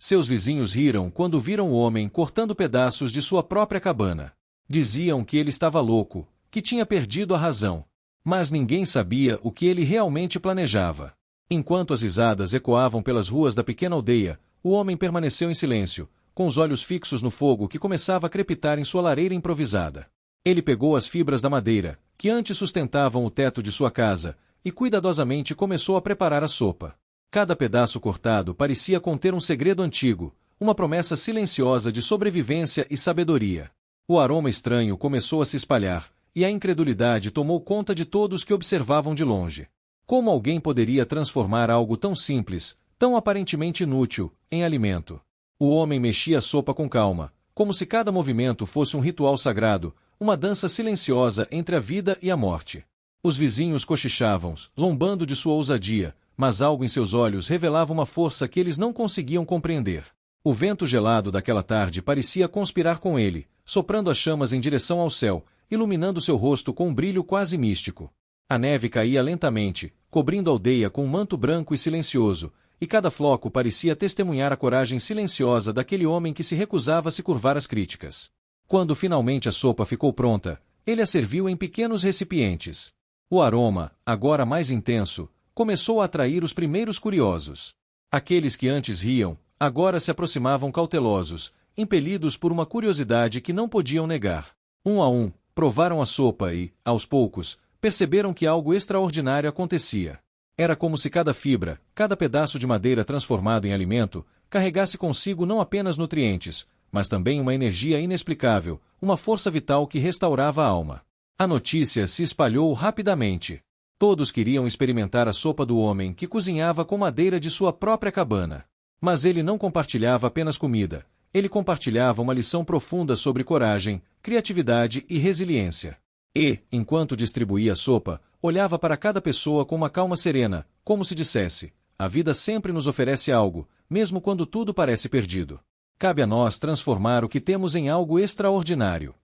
Seus vizinhos riram quando viram o homem cortando pedaços de sua própria cabana. Diziam que ele estava louco, que tinha perdido a razão. Mas ninguém sabia o que ele realmente planejava. Enquanto as risadas ecoavam pelas ruas da pequena aldeia, o homem permaneceu em silêncio, com os olhos fixos no fogo que começava a crepitar em sua lareira improvisada. Ele pegou as fibras da madeira, que antes sustentavam o teto de sua casa, e cuidadosamente começou a preparar a sopa. Cada pedaço cortado parecia conter um segredo antigo, uma promessa silenciosa de sobrevivência e sabedoria. O aroma estranho começou a se espalhar, e a incredulidade tomou conta de todos que observavam de longe. Como alguém poderia transformar algo tão simples, tão aparentemente inútil, em alimento? O homem mexia a sopa com calma, como se cada movimento fosse um ritual sagrado, uma dança silenciosa entre a vida e a morte. Os vizinhos cochichavam, zombando de sua ousadia, mas algo em seus olhos revelava uma força que eles não conseguiam compreender. O vento gelado daquela tarde parecia conspirar com ele, soprando as chamas em direção ao céu, iluminando seu rosto com um brilho quase místico. A neve caía lentamente, cobrindo a aldeia com um manto branco e silencioso, e cada floco parecia testemunhar a coragem silenciosa daquele homem que se recusava a se curvar às críticas. Quando finalmente a sopa ficou pronta, ele a serviu em pequenos recipientes. O aroma, agora mais intenso, começou a atrair os primeiros curiosos. Aqueles que antes riam, agora se aproximavam cautelosos, impelidos por uma curiosidade que não podiam negar. Um a um, provaram a sopa e, aos poucos, perceberam que algo extraordinário acontecia. Era como se cada fibra, cada pedaço de madeira transformado em alimento, carregasse consigo não apenas nutrientes, mas também uma energia inexplicável, uma força vital que restaurava a alma. A notícia se espalhou rapidamente. Todos queriam experimentar a sopa do homem que cozinhava com madeira de sua própria cabana. Mas ele não compartilhava apenas comida, ele compartilhava uma lição profunda sobre coragem, criatividade e resiliência. E, enquanto distribuía a sopa, olhava para cada pessoa com uma calma serena, como se dissesse: a vida sempre nos oferece algo, mesmo quando tudo parece perdido. Cabe a nós transformar o que temos em algo extraordinário.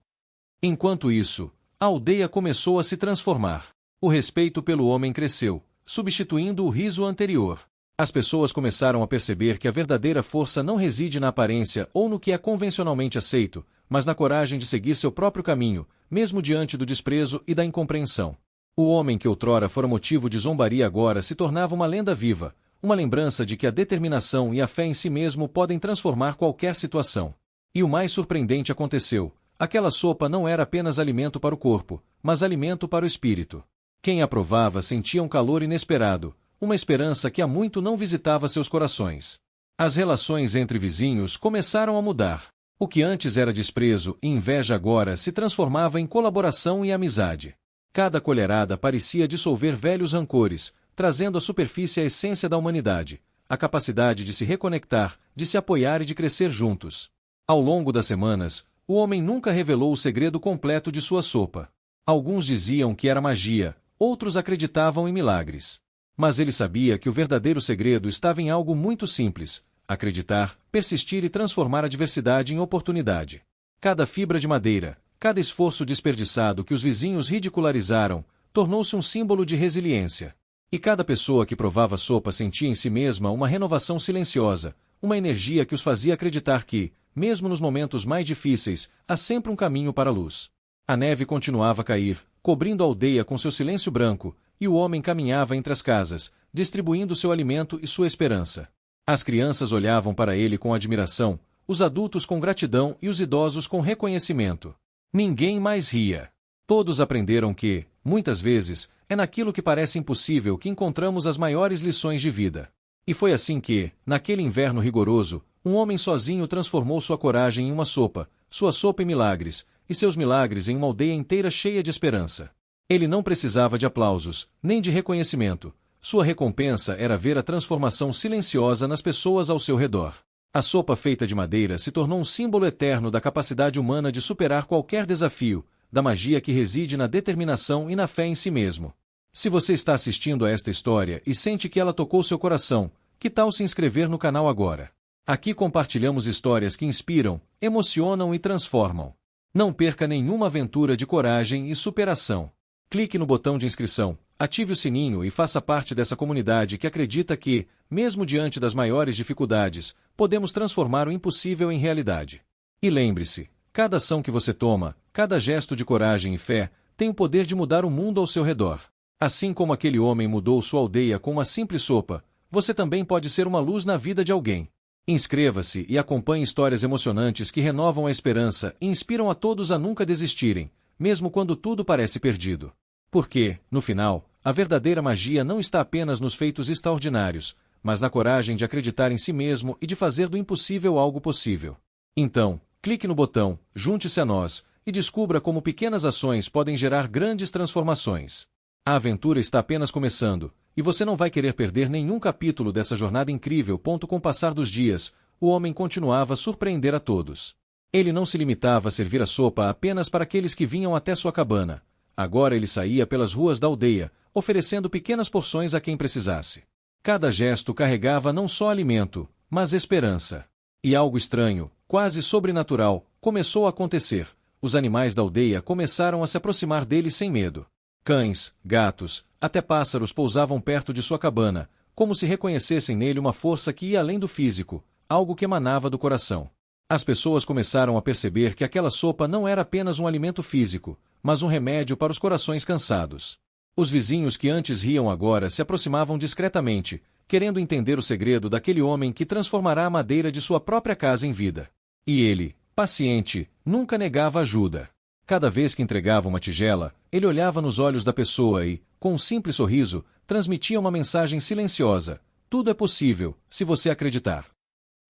Enquanto isso, a aldeia começou a se transformar. O respeito pelo homem cresceu, substituindo o riso anterior. As pessoas começaram a perceber que a verdadeira força não reside na aparência ou no que é convencionalmente aceito, mas na coragem de seguir seu próprio caminho, mesmo diante do desprezo e da incompreensão. O homem que outrora fora motivo de zombaria agora se tornava uma lenda viva, uma lembrança de que a determinação e a fé em si mesmo podem transformar qualquer situação. E o mais surpreendente aconteceu: aquela sopa não era apenas alimento para o corpo, mas alimento para o espírito. Quem a provava sentia um calor inesperado, uma esperança que há muito não visitava seus corações. As relações entre vizinhos começaram a mudar. O que antes era desprezo e inveja agora se transformava em colaboração e amizade. Cada colherada parecia dissolver velhos rancores, trazendo à superfície a essência da humanidade, a capacidade de se reconectar, de se apoiar e de crescer juntos. Ao longo das semanas, o homem nunca revelou o segredo completo de sua sopa. Alguns diziam que era magia, outros acreditavam em milagres. Mas ele sabia que o verdadeiro segredo estava em algo muito simples: acreditar, persistir e transformar a adversidade em oportunidade. Cada fibra de madeira, cada esforço desperdiçado que os vizinhos ridicularizaram, tornou-se um símbolo de resiliência. E cada pessoa que provava a sopa sentia em si mesma uma renovação silenciosa, uma energia que os fazia acreditar que, mesmo nos momentos mais difíceis, há sempre um caminho para a luz. A neve continuava a cair, cobrindo a aldeia com seu silêncio branco, e o homem caminhava entre as casas, distribuindo seu alimento e sua esperança. As crianças olhavam para ele com admiração, os adultos com gratidão e os idosos com reconhecimento. Ninguém mais ria. Todos aprenderam que, muitas vezes, é naquilo que parece impossível que encontramos as maiores lições de vida. E foi assim que, naquele inverno rigoroso, um homem sozinho transformou sua coragem em uma sopa, sua sopa em milagres, e seus milagres em uma aldeia inteira cheia de esperança. Ele não precisava de aplausos, nem de reconhecimento. Sua recompensa era ver a transformação silenciosa nas pessoas ao seu redor. A sopa feita de madeira se tornou um símbolo eterno da capacidade humana de superar qualquer desafio, da magia que reside na determinação e na fé em si mesmo. Se você está assistindo a esta história e sente que ela tocou seu coração, que tal se inscrever no canal agora? Aqui compartilhamos histórias que inspiram, emocionam e transformam. Não perca nenhuma aventura de coragem e superação. Clique no botão de inscrição, Ative o sininho e faça parte dessa comunidade que acredita que, mesmo diante das maiores dificuldades, podemos transformar o impossível em realidade. E lembre-se, cada ação que você toma, cada gesto de coragem e fé, tem o poder de mudar o mundo ao seu redor. Assim como aquele homem mudou sua aldeia com uma simples sopa, você também pode ser uma luz na vida de alguém. Inscreva-se e acompanhe histórias emocionantes que renovam a esperança e inspiram a todos a nunca desistirem, mesmo quando tudo parece perdido. Porque, no final, a verdadeira magia não está apenas nos feitos extraordinários, mas na coragem de acreditar em si mesmo e de fazer do impossível algo possível. Então, clique no botão, junte-se a nós, e descubra como pequenas ações podem gerar grandes transformações. A aventura está apenas começando, e você não vai querer perder nenhum capítulo dessa jornada incrível. Com o passar dos dias, o homem continuava a surpreender a todos. Ele não se limitava a servir a sopa apenas para aqueles que vinham até sua cabana. Agora ele saía pelas ruas da aldeia, oferecendo pequenas porções a quem precisasse. Cada gesto carregava não só alimento, mas esperança. E algo estranho, quase sobrenatural, começou a acontecer. Os animais da aldeia começaram a se aproximar dele sem medo. Cães, gatos, até pássaros pousavam perto de sua cabana, como se reconhecessem nele uma força que ia além do físico, algo que emanava do coração. As pessoas começaram a perceber que aquela sopa não era apenas um alimento físico, mas um remédio para os corações cansados. Os vizinhos que antes riam agora se aproximavam discretamente, querendo entender o segredo daquele homem que transformará a madeira de sua própria casa em vida. E ele, paciente, nunca negava ajuda. Cada vez que entregava uma tigela, ele olhava nos olhos da pessoa e, com um simples sorriso, transmitia uma mensagem silenciosa: tudo é possível, se você acreditar.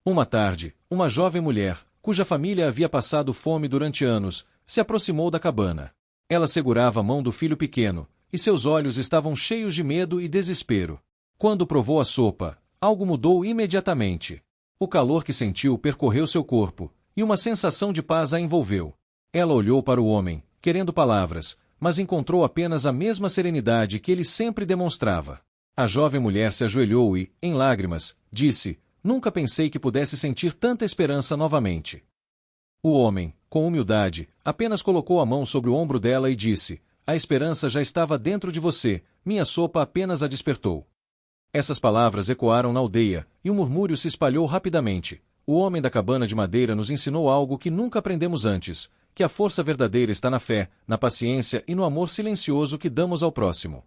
Uma tarde, uma jovem mulher, cuja família havia passado fome durante anos, se aproximou da cabana. Ela segurava a mão do filho pequeno, e seus olhos estavam cheios de medo e desespero. Quando provou a sopa, algo mudou imediatamente. O calor que sentiu percorreu seu corpo, e uma sensação de paz a envolveu. Ela olhou para o homem, querendo palavras, mas encontrou apenas a mesma serenidade que ele sempre demonstrava. A jovem mulher se ajoelhou e, em lágrimas, disse: nunca pensei que pudesse sentir tanta esperança novamente. O homem, com humildade, apenas colocou a mão sobre o ombro dela e disse: a esperança já estava dentro de você, minha sopa apenas a despertou. Essas palavras ecoaram na aldeia, e um murmúrio se espalhou rapidamente. O homem da cabana de madeira nos ensinou algo que nunca aprendemos antes: que a força verdadeira está na fé, na paciência e no amor silencioso que damos ao próximo.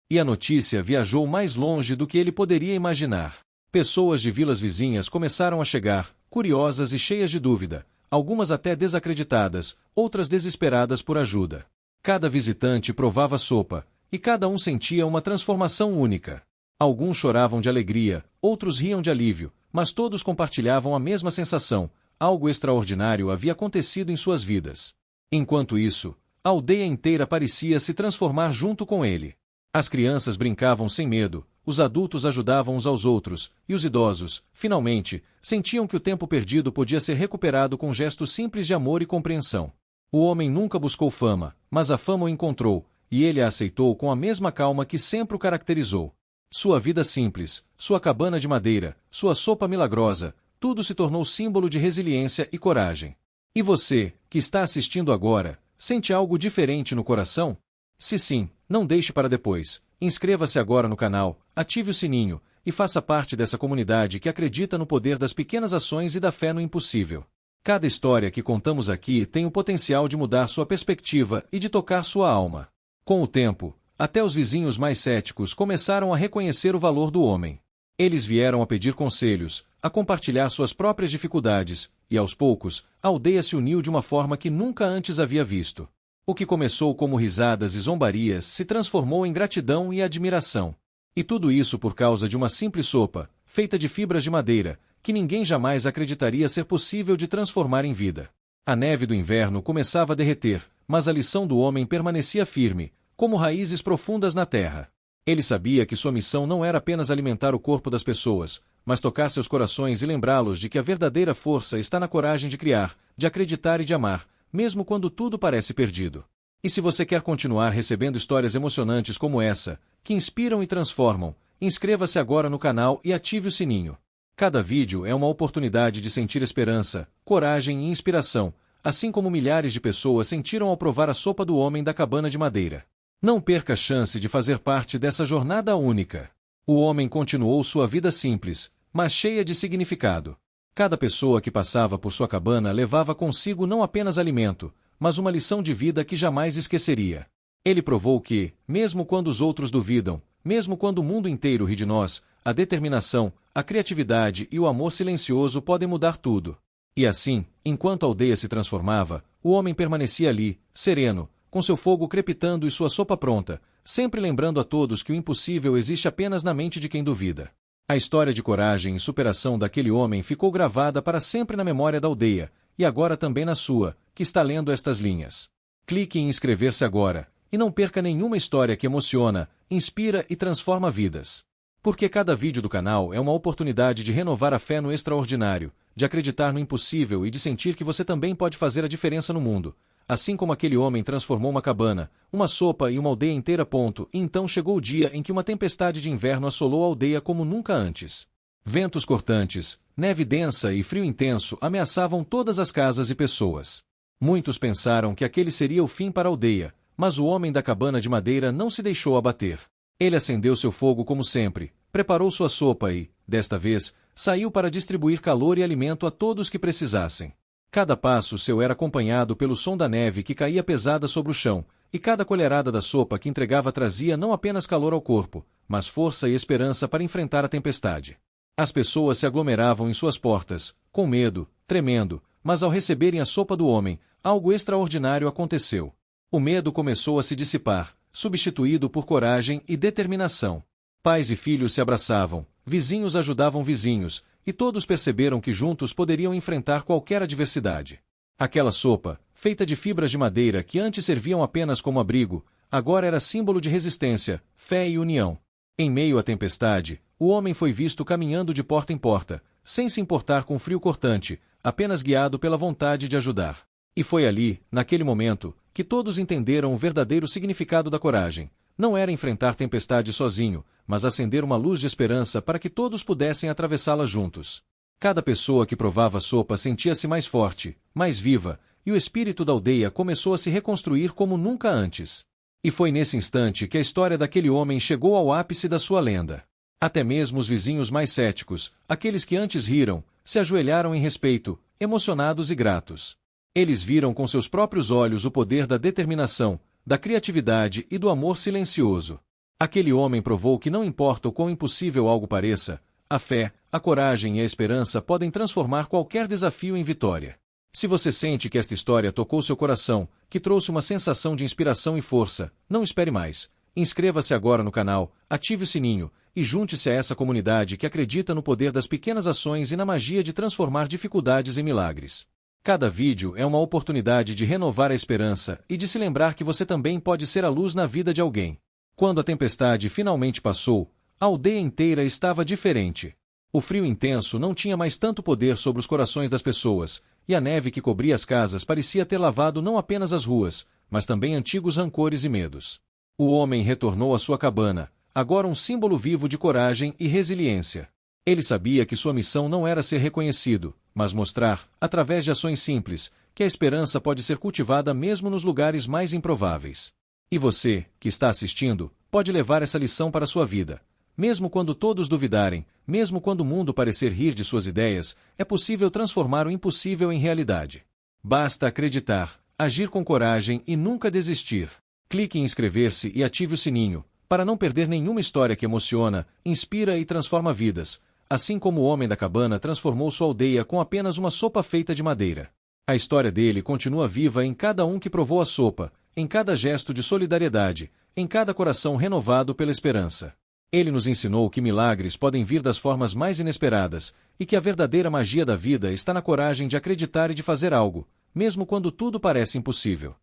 E a notícia viajou mais longe do que ele poderia imaginar. Pessoas de vilas vizinhas começaram a chegar, curiosas e cheias de dúvida, algumas até desacreditadas, outras desesperadas por ajuda. Cada visitante provava a sopa, e cada um sentia uma transformação única. Alguns choravam de alegria, outros riam de alívio, mas todos compartilhavam a mesma sensação: algo extraordinário havia acontecido em suas vidas. Enquanto isso, a aldeia inteira parecia se transformar junto com ele. As crianças brincavam sem medo, os adultos ajudavam uns aos outros, e os idosos, finalmente, sentiam que o tempo perdido podia ser recuperado com gestos simples de amor e compreensão. O homem nunca buscou fama, mas a fama o encontrou, e ele a aceitou com a mesma calma que sempre o caracterizou. Sua vida simples, sua cabana de madeira, sua sopa milagrosa, tudo se tornou símbolo de resiliência e coragem. E você, que está assistindo agora, sente algo diferente no coração? Se sim, não deixe para depois. Inscreva-se agora no canal, ative o sininho, e faça parte dessa comunidade que acredita no poder das pequenas ações e da fé no impossível. Cada história que contamos aqui tem o potencial de mudar sua perspectiva e de tocar sua alma. Com o tempo, até os vizinhos mais céticos começaram a reconhecer o valor do homem. Eles vieram a pedir conselhos, a compartilhar suas próprias dificuldades, e aos poucos, a aldeia se uniu de uma forma que nunca antes havia visto. O que começou como risadas e zombarias se transformou em gratidão e admiração. E tudo isso por causa de uma simples sopa, feita de fibras de madeira, que ninguém jamais acreditaria ser possível de transformar em vida. A neve do inverno começava a derreter, mas a lição do homem permanecia firme, como raízes profundas na terra. Ele sabia que sua missão não era apenas alimentar o corpo das pessoas, mas tocar seus corações e lembrá-los de que a verdadeira força está na coragem de criar, de acreditar e de amar, mesmo quando tudo parece perdido. E se você quer continuar recebendo histórias emocionantes como essa, que inspiram e transformam, inscreva-se agora no canal e ative o sininho. Cada vídeo é uma oportunidade de sentir esperança, coragem e inspiração, assim como milhares de pessoas sentiram ao provar a sopa do homem da cabana de madeira. Não perca a chance de fazer parte dessa jornada única. O homem continuou sua vida simples, mas cheia de significado. Cada pessoa que passava por sua cabana levava consigo não apenas alimento, mas uma lição de vida que jamais esqueceria. Ele provou que, mesmo quando os outros duvidam, mesmo quando o mundo inteiro ri de nós, a determinação, a criatividade e o amor silencioso podem mudar tudo. E assim, enquanto a aldeia se transformava, o homem permanecia ali, sereno, com seu fogo crepitando e sua sopa pronta, sempre lembrando a todos que o impossível existe apenas na mente de quem duvida. A história de coragem e superação daquele homem ficou gravada para sempre na memória da aldeia, e agora também na sua, que está lendo estas linhas. Clique em inscrever-se agora, e não perca nenhuma história que emociona, inspira e transforma vidas. Porque cada vídeo do canal é uma oportunidade de renovar a fé no extraordinário, de acreditar no impossível e de sentir que você também pode fazer a diferença no mundo. Assim como aquele homem transformou uma cabana, uma sopa e uma aldeia inteira. E então chegou o dia em que uma tempestade de inverno assolou a aldeia como nunca antes. Ventos cortantes, neve densa e frio intenso ameaçavam todas as casas e pessoas. Muitos pensaram que aquele seria o fim para a aldeia, mas o homem da cabana de madeira não se deixou abater. Ele acendeu seu fogo como sempre, preparou sua sopa e, desta vez, saiu para distribuir calor e alimento a todos que precisassem. Cada passo seu era acompanhado pelo som da neve que caía pesada sobre o chão, e cada colherada da sopa que entregava trazia não apenas calor ao corpo, mas força e esperança para enfrentar a tempestade. As pessoas se aglomeravam em suas portas, com medo, tremendo, mas ao receberem a sopa do homem, algo extraordinário aconteceu. O medo começou a se dissipar, substituído por coragem e determinação. Pais e filhos se abraçavam, vizinhos ajudavam vizinhos, e todos perceberam que juntos poderiam enfrentar qualquer adversidade. Aquela sopa, feita de fibras de madeira que antes serviam apenas como abrigo, agora era símbolo de resistência, fé e união. Em meio à tempestade, o homem foi visto caminhando de porta em porta, sem se importar com o frio cortante, apenas guiado pela vontade de ajudar. E foi ali, naquele momento, que todos entenderam o verdadeiro significado da coragem. Não era enfrentar tempestade sozinho, mas acender uma luz de esperança para que todos pudessem atravessá-la juntos. Cada pessoa que provava a sopa sentia-se mais forte, mais viva, e o espírito da aldeia começou a se reconstruir como nunca antes. E foi nesse instante que a história daquele homem chegou ao ápice da sua lenda. Até mesmo os vizinhos mais céticos, aqueles que antes riram, se ajoelharam em respeito, emocionados e gratos. Eles viram com seus próprios olhos o poder da determinação, da criatividade e do amor silencioso. Aquele homem provou que não importa o quão impossível algo pareça, a fé, a coragem e a esperança podem transformar qualquer desafio em vitória. Se você sente que esta história tocou seu coração, que trouxe uma sensação de inspiração e força, não espere mais. Inscreva-se agora no canal, ative o sininho, e junte-se a essa comunidade que acredita no poder das pequenas ações e na magia de transformar dificuldades em milagres. Cada vídeo é uma oportunidade de renovar a esperança e de se lembrar que você também pode ser a luz na vida de alguém. Quando a tempestade finalmente passou, a aldeia inteira estava diferente. O frio intenso não tinha mais tanto poder sobre os corações das pessoas, e a neve que cobria as casas parecia ter lavado não apenas as ruas, mas também antigos rancores e medos. O homem retornou à sua cabana, agora um símbolo vivo de coragem e resiliência. Ele sabia que sua missão não era ser reconhecido, mas mostrar, através de ações simples, que a esperança pode ser cultivada mesmo nos lugares mais improváveis. E você, que está assistindo, pode levar essa lição para a sua vida. Mesmo quando todos duvidarem, mesmo quando o mundo parecer rir de suas ideias, é possível transformar o impossível em realidade. Basta acreditar, agir com coragem e nunca desistir. Clique em inscrever-se e ative o sininho, para não perder nenhuma história que emociona, inspira e transforma vidas, assim como o homem da cabana transformou sua aldeia com apenas uma sopa feita de madeira. A história dele continua viva em cada um que provou a sopa, em cada gesto de solidariedade, em cada coração renovado pela esperança. Ele nos ensinou que milagres podem vir das formas mais inesperadas, e que a verdadeira magia da vida está na coragem de acreditar e de fazer algo, mesmo quando tudo parece impossível.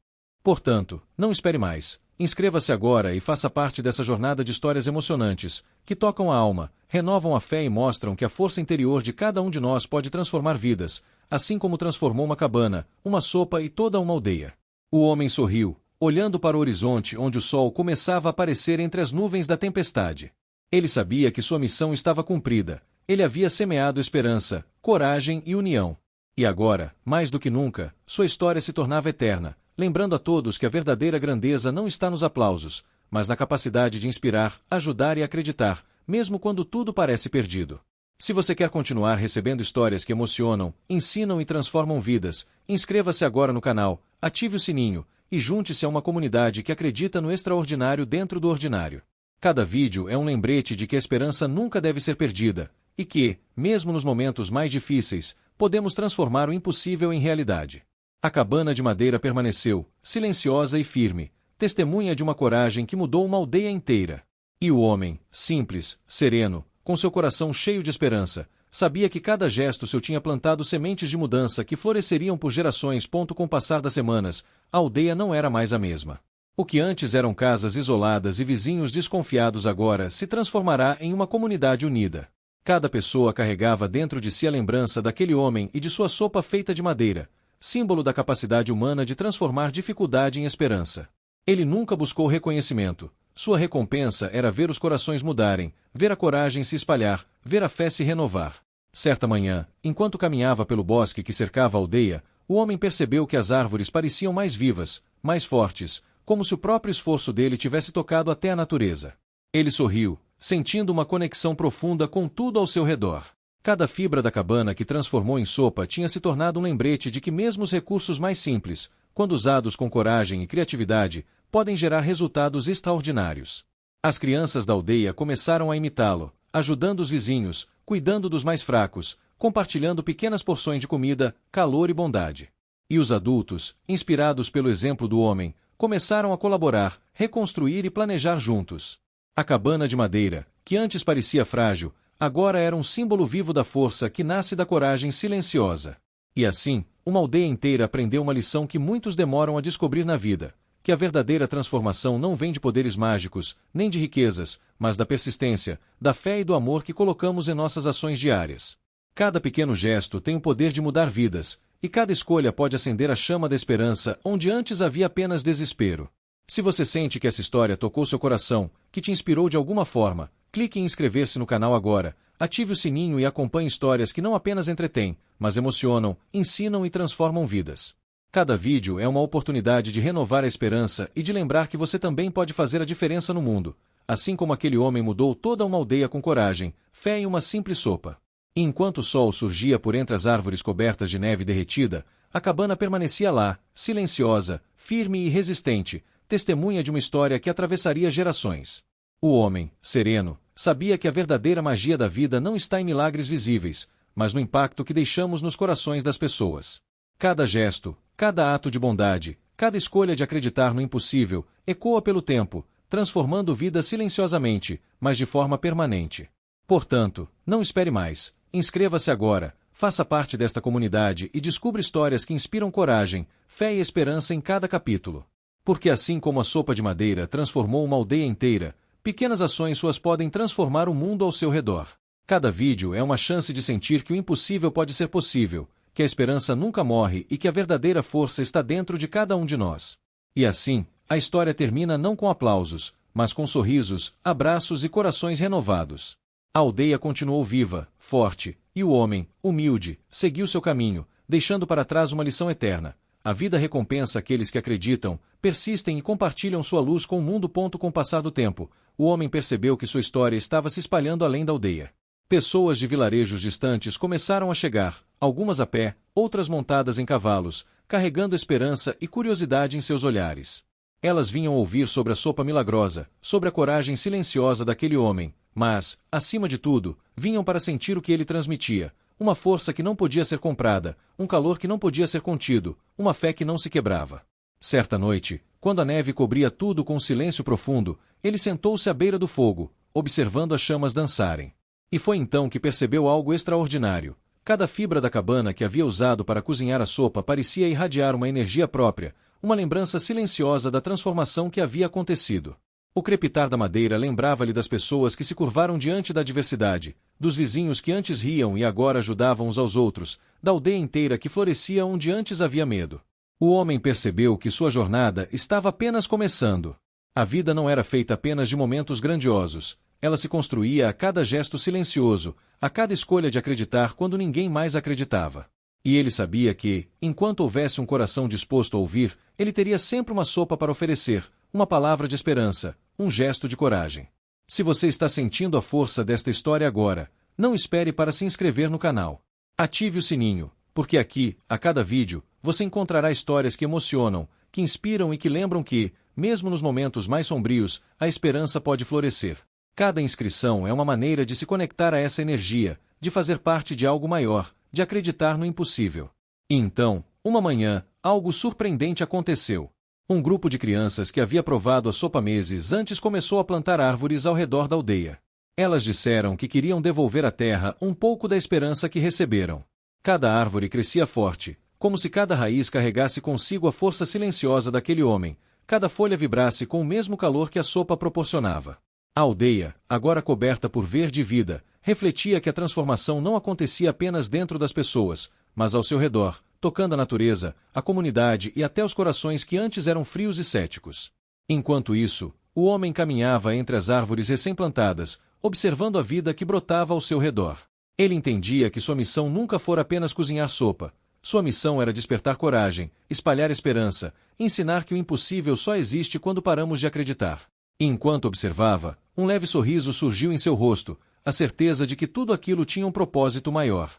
Portanto, não espere mais. Inscreva-se agora e faça parte dessa jornada de histórias emocionantes, que tocam a alma, renovam a fé e mostram que a força interior de cada um de nós pode transformar vidas, assim como transformou uma cabana, uma sopa e toda uma aldeia. O homem sorriu, olhando para o horizonte onde o sol começava a aparecer entre as nuvens da tempestade. Ele sabia que sua missão estava cumprida. Ele havia semeado esperança, coragem e união. E agora, mais do que nunca, sua história se tornava eterna, lembrando a todos que a verdadeira grandeza não está nos aplausos, mas na capacidade de inspirar, ajudar e acreditar, mesmo quando tudo parece perdido. Se você quer continuar recebendo histórias que emocionam, ensinam e transformam vidas, inscreva-se agora no canal, ative o sininho e junte-se a uma comunidade que acredita no extraordinário dentro do ordinário. Cada vídeo é um lembrete de que a esperança nunca deve ser perdida e que, mesmo nos momentos mais difíceis, podemos transformar o impossível em realidade. A cabana de madeira permaneceu, silenciosa e firme, testemunha de uma coragem que mudou uma aldeia inteira. E o homem, simples, sereno, com seu coração cheio de esperança, sabia que cada gesto seu tinha plantado sementes de mudança que floresceriam por gerações. Com o passar das semanas, a aldeia não era mais a mesma. O que antes eram casas isoladas e vizinhos desconfiados agora se transformará em uma comunidade unida. Cada pessoa carregava dentro de si a lembrança daquele homem e de sua sopa feita de madeira, símbolo da capacidade humana de transformar dificuldade em esperança. Ele nunca buscou reconhecimento. Sua recompensa era ver os corações mudarem, ver a coragem se espalhar, ver a fé se renovar. Certa manhã, enquanto caminhava pelo bosque que cercava a aldeia, o homem percebeu que as árvores pareciam mais vivas, mais fortes, como se o próprio esforço dele tivesse tocado até a natureza. Ele sorriu, sentindo uma conexão profunda com tudo ao seu redor. Cada fibra da cabana que transformou em sopa tinha se tornado um lembrete de que mesmo os recursos mais simples, quando usados com coragem e criatividade, podem gerar resultados extraordinários. As crianças da aldeia começaram a imitá-lo, ajudando os vizinhos, cuidando dos mais fracos, compartilhando pequenas porções de comida, calor e bondade. E os adultos, inspirados pelo exemplo do homem, começaram a colaborar, reconstruir e planejar juntos. A cabana de madeira, que antes parecia frágil, agora era um símbolo vivo da força que nasce da coragem silenciosa. E assim, uma aldeia inteira aprendeu uma lição que muitos demoram a descobrir na vida, que a verdadeira transformação não vem de poderes mágicos, nem de riquezas, mas da persistência, da fé e do amor que colocamos em nossas ações diárias. Cada pequeno gesto tem o poder de mudar vidas, e cada escolha pode acender a chama da esperança onde antes havia apenas desespero. Se você sente que essa história tocou seu coração, que te inspirou de alguma forma, clique em inscrever-se no canal agora, ative o sininho e acompanhe histórias que não apenas entretêm, mas emocionam, ensinam e transformam vidas. Cada vídeo é uma oportunidade de renovar a esperança e de lembrar que você também pode fazer a diferença no mundo, assim como aquele homem mudou toda uma aldeia com coragem, fé e uma simples sopa. E enquanto o sol surgia por entre as árvores cobertas de neve derretida, a cabana permanecia lá, silenciosa, firme e resistente, testemunha de uma história que atravessaria gerações. O homem, sereno, sabia que a verdadeira magia da vida não está em milagres visíveis, mas no impacto que deixamos nos corações das pessoas. Cada gesto, cada ato de bondade, cada escolha de acreditar no impossível, ecoa pelo tempo, transformando vidas silenciosamente, mas de forma permanente. Portanto, não espere mais. Inscreva-se agora, faça parte desta comunidade e descubra histórias que inspiram coragem, fé e esperança em cada capítulo. Porque assim como a sopa de madeira transformou uma aldeia inteira, pequenas ações suas podem transformar o mundo ao seu redor. Cada vídeo é uma chance de sentir que o impossível pode ser possível, que a esperança nunca morre e que a verdadeira força está dentro de cada um de nós. E assim, a história termina não com aplausos, mas com sorrisos, abraços e corações renovados. A aldeia continuou viva, forte, e o homem, humilde, seguiu seu caminho, deixando para trás uma lição eterna. A vida recompensa aqueles que acreditam, persistem e compartilham sua luz com o mundo. Com o passar do tempo, o homem percebeu que sua história estava se espalhando além da aldeia. Pessoas de vilarejos distantes começaram a chegar, algumas a pé, outras montadas em cavalos, carregando esperança e curiosidade em seus olhares. Elas vinham ouvir sobre a sopa milagrosa, sobre a coragem silenciosa daquele homem, mas, acima de tudo, vinham para sentir o que ele transmitia, uma força que não podia ser comprada, um calor que não podia ser contido, uma fé que não se quebrava. Certa noite, quando a neve cobria tudo com um silêncio profundo, ele sentou-se à beira do fogo, observando as chamas dançarem. E foi então que percebeu algo extraordinário. Cada fibra da cabana que havia usado para cozinhar a sopa parecia irradiar uma energia própria, uma lembrança silenciosa da transformação que havia acontecido. O crepitar da madeira lembrava-lhe das pessoas que se curvaram diante da adversidade, dos vizinhos que antes riam e agora ajudavam uns aos outros, da aldeia inteira que florescia onde antes havia medo. O homem percebeu que sua jornada estava apenas começando. A vida não era feita apenas de momentos grandiosos, ela se construía a cada gesto silencioso, a cada escolha de acreditar quando ninguém mais acreditava. E ele sabia que, enquanto houvesse um coração disposto a ouvir, ele teria sempre uma sopa para oferecer, uma palavra de esperança, um gesto de coragem. Se você está sentindo a força desta história agora, não espere para se inscrever no canal. Ative o sininho, porque aqui, a cada vídeo, você encontrará histórias que emocionam, que inspiram e que lembram que, mesmo nos momentos mais sombrios, a esperança pode florescer. Cada inscrição é uma maneira de se conectar a essa energia, de fazer parte de algo maior, de acreditar no impossível. E então, uma manhã, algo surpreendente aconteceu. Um grupo de crianças que havia provado a sopa meses antes começou a plantar árvores ao redor da aldeia. Elas disseram que queriam devolver à terra um pouco da esperança que receberam. Cada árvore crescia forte, como se cada raiz carregasse consigo a força silenciosa daquele homem, cada folha vibrasse com o mesmo calor que a sopa proporcionava. A aldeia, agora coberta por verde e vida, refletia que a transformação não acontecia apenas dentro das pessoas, mas ao seu redor, tocando a natureza, a comunidade e até os corações que antes eram frios e céticos. Enquanto isso, o homem caminhava entre as árvores recém-plantadas, observando a vida que brotava ao seu redor. Ele entendia que sua missão nunca fora apenas cozinhar sopa. Sua missão era despertar coragem, espalhar esperança, ensinar que o impossível só existe quando paramos de acreditar. E enquanto observava, um leve sorriso surgiu em seu rosto, a certeza de que tudo aquilo tinha um propósito maior.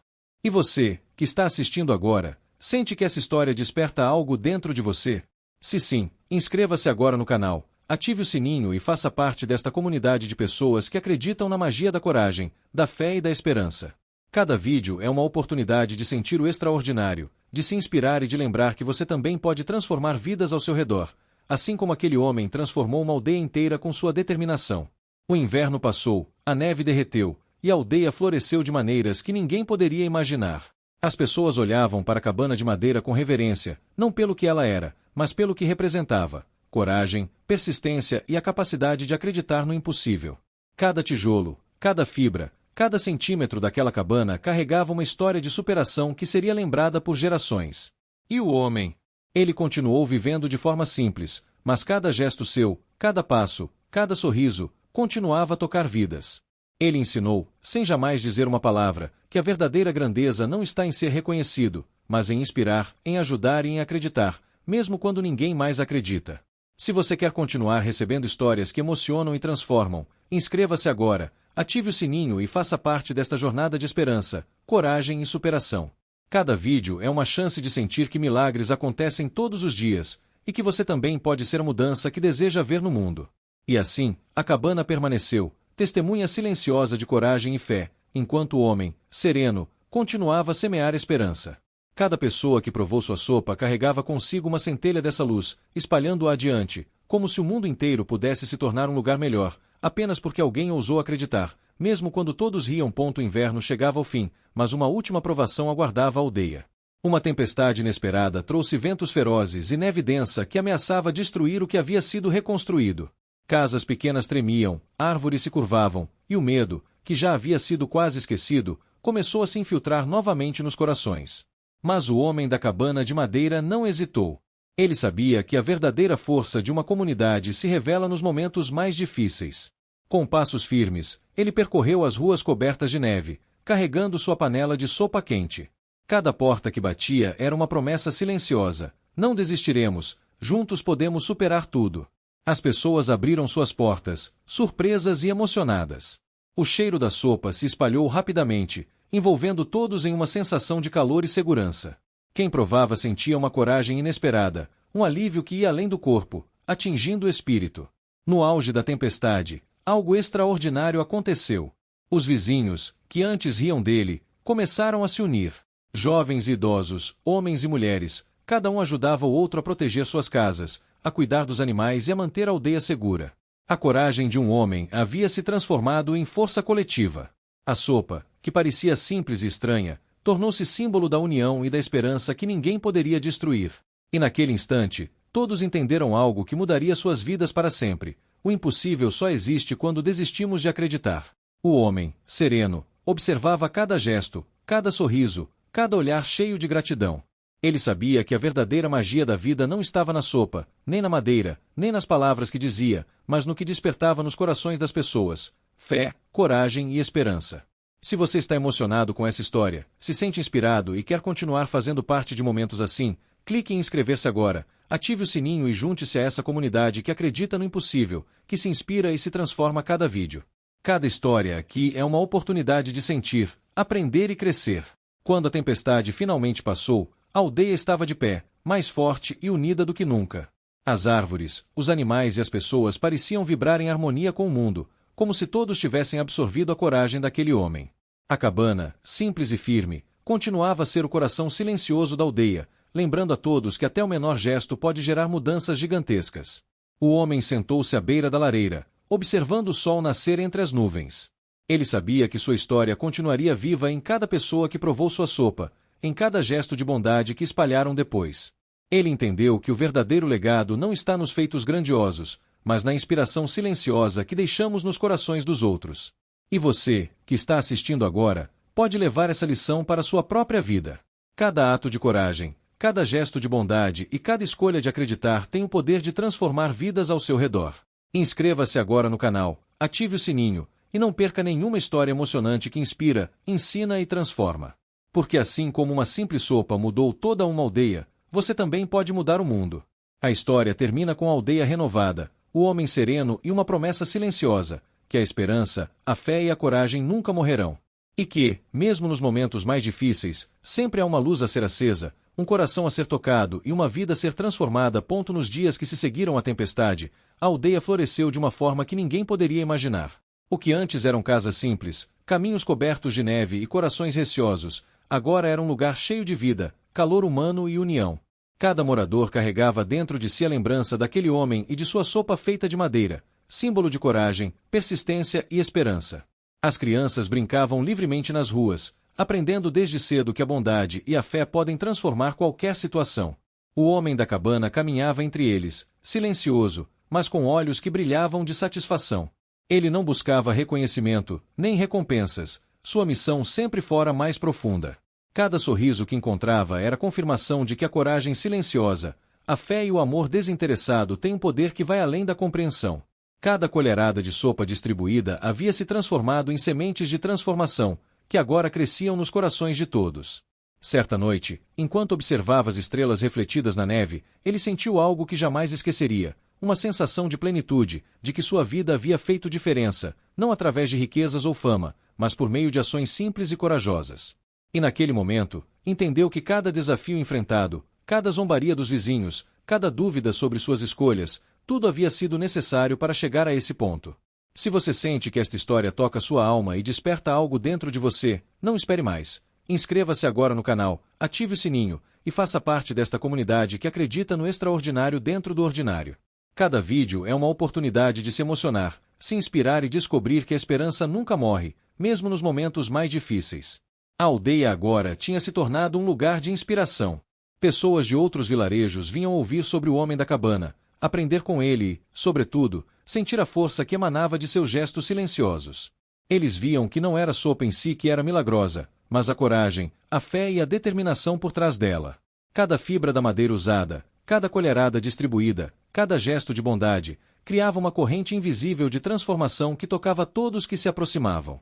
E você, que está assistindo agora, sente que essa história desperta algo dentro de você? Se sim, inscreva-se agora no canal, ative o sininho e faça parte desta comunidade de pessoas que acreditam na magia da coragem, da fé e da esperança. Cada vídeo é uma oportunidade de sentir o extraordinário, de se inspirar e de lembrar que você também pode transformar vidas ao seu redor, assim como aquele homem transformou uma aldeia inteira com sua determinação. O inverno passou, a neve derreteu, e a aldeia floresceu de maneiras que ninguém poderia imaginar. As pessoas olhavam para a cabana de madeira com reverência, não pelo que ela era, mas pelo que representava: coragem, persistência e a capacidade de acreditar no impossível. Cada tijolo, cada fibra, cada centímetro daquela cabana carregava uma história de superação que seria lembrada por gerações. E o homem? Ele continuou vivendo de forma simples, mas cada gesto seu, cada passo, cada sorriso, continuava a tocar vidas. Ele ensinou, sem jamais dizer uma palavra, que a verdadeira grandeza não está em ser reconhecido, mas em inspirar, em ajudar e em acreditar, mesmo quando ninguém mais acredita. Se você quer continuar recebendo histórias que emocionam e transformam, inscreva-se agora, ative o sininho e faça parte desta jornada de esperança, coragem e superação. Cada vídeo é uma chance de sentir que milagres acontecem todos os dias, e que você também pode ser a mudança que deseja ver no mundo. E assim, a cabana permaneceu, testemunha silenciosa de coragem e fé, enquanto o homem, sereno, continuava a semear esperança. Cada pessoa que provou sua sopa carregava consigo uma centelha dessa luz, espalhando-a adiante, como se o mundo inteiro pudesse se tornar um lugar melhor, apenas porque alguém ousou acreditar, mesmo quando todos riam. O inverno chegava ao fim, mas uma última provação aguardava a aldeia. Uma tempestade inesperada trouxe ventos ferozes e neve densa que ameaçava destruir o que havia sido reconstruído. Casas pequenas tremiam, árvores se curvavam, e o medo, que já havia sido quase esquecido, começou a se infiltrar novamente nos corações. Mas o homem da cabana de madeira não hesitou. Ele sabia que a verdadeira força de uma comunidade se revela nos momentos mais difíceis. Com passos firmes, ele percorreu as ruas cobertas de neve, carregando sua panela de sopa quente. Cada porta que batia era uma promessa silenciosa: não desistiremos, juntos podemos superar tudo. As pessoas abriram suas portas, surpresas e emocionadas. O cheiro da sopa se espalhou rapidamente, envolvendo todos em uma sensação de calor e segurança. Quem provava sentia uma coragem inesperada, um alívio que ia além do corpo, atingindo o espírito. No auge da tempestade, algo extraordinário aconteceu. Os vizinhos, que antes riam dele, começaram a se unir. Jovens e idosos, homens e mulheres, cada um ajudava o outro a proteger suas casas, a cuidar dos animais e a manter a aldeia segura. A coragem de um homem havia se transformado em força coletiva. A sopa, que parecia simples e estranha, tornou-se símbolo da união e da esperança que ninguém poderia destruir. E naquele instante, todos entenderam algo que mudaria suas vidas para sempre: o impossível só existe quando desistimos de acreditar. O homem, sereno, observava cada gesto, cada sorriso, cada olhar cheio de gratidão. Ele sabia que a verdadeira magia da vida não estava na sopa, nem na madeira, nem nas palavras que dizia, mas no que despertava nos corações das pessoas: fé, coragem e esperança. Se você está emocionado com essa história, se sente inspirado e quer continuar fazendo parte de momentos assim, clique em inscrever-se agora, ative o sininho e junte-se a essa comunidade que acredita no impossível, que se inspira e se transforma a cada vídeo. Cada história aqui é uma oportunidade de sentir, aprender e crescer. Quando a tempestade finalmente passou, a aldeia estava de pé, mais forte e unida do que nunca. As árvores, os animais e as pessoas pareciam vibrar em harmonia com o mundo, como se todos tivessem absorvido a coragem daquele homem. A cabana, simples e firme, continuava a ser o coração silencioso da aldeia, lembrando a todos que até o menor gesto pode gerar mudanças gigantescas. O homem sentou-se à beira da lareira, observando o sol nascer entre as nuvens. Ele sabia que sua história continuaria viva em cada pessoa que provou sua sopa, em cada gesto de bondade que espalharam depois. Ele entendeu que o verdadeiro legado não está nos feitos grandiosos, mas na inspiração silenciosa que deixamos nos corações dos outros. E você, que está assistindo agora, pode levar essa lição para a sua própria vida. Cada ato de coragem, cada gesto de bondade e cada escolha de acreditar tem o poder de transformar vidas ao seu redor. Inscreva-se agora no canal, ative o sininho, e não perca nenhuma história emocionante que inspira, ensina e transforma. Porque assim como uma simples sopa mudou toda uma aldeia, você também pode mudar o mundo. A história termina com a aldeia renovada, o homem sereno e uma promessa silenciosa, que a esperança, a fé e a coragem nunca morrerão. E que, mesmo nos momentos mais difíceis, sempre há uma luz a ser acesa, um coração a ser tocado e uma vida a ser transformada. Nos dias que se seguiram à tempestade, a aldeia floresceu de uma forma que ninguém poderia imaginar. O que antes eram casas simples, caminhos cobertos de neve e corações receosos, agora era um lugar cheio de vida, calor humano e união. Cada morador carregava dentro de si a lembrança daquele homem e de sua sopa feita de madeira, símbolo de coragem, persistência e esperança. As crianças brincavam livremente nas ruas, aprendendo desde cedo que a bondade e a fé podem transformar qualquer situação. O homem da cabana caminhava entre eles, silencioso, mas com olhos que brilhavam de satisfação. Ele não buscava reconhecimento, nem recompensas, sua missão sempre fora mais profunda. Cada sorriso que encontrava era confirmação de que a coragem silenciosa, a fé e o amor desinteressado têm um poder que vai além da compreensão. Cada colherada de sopa distribuída havia se transformado em sementes de transformação, que agora cresciam nos corações de todos. Certa noite, enquanto observava as estrelas refletidas na neve, ele sentiu algo que jamais esqueceria, uma sensação de plenitude, de que sua vida havia feito diferença, não através de riquezas ou fama, mas por meio de ações simples e corajosas. E naquele momento, entendeu que cada desafio enfrentado, cada zombaria dos vizinhos, cada dúvida sobre suas escolhas, tudo havia sido necessário para chegar a esse ponto. Se você sente que esta história toca sua alma e desperta algo dentro de você, não espere mais. Inscreva-se agora no canal, ative o sininho, e faça parte desta comunidade que acredita no extraordinário dentro do ordinário. Cada vídeo é uma oportunidade de se emocionar, se inspirar e descobrir que a esperança nunca morre, mesmo nos momentos mais difíceis. A aldeia agora tinha se tornado um lugar de inspiração. Pessoas de outros vilarejos vinham ouvir sobre o homem da cabana, aprender com ele e, sobretudo, sentir a força que emanava de seus gestos silenciosos. Eles viam que não era a sopa em si que era milagrosa, mas a coragem, a fé e a determinação por trás dela. Cada fibra da madeira usada, cada colherada distribuída, cada gesto de bondade, criava uma corrente invisível de transformação que tocava todos que se aproximavam.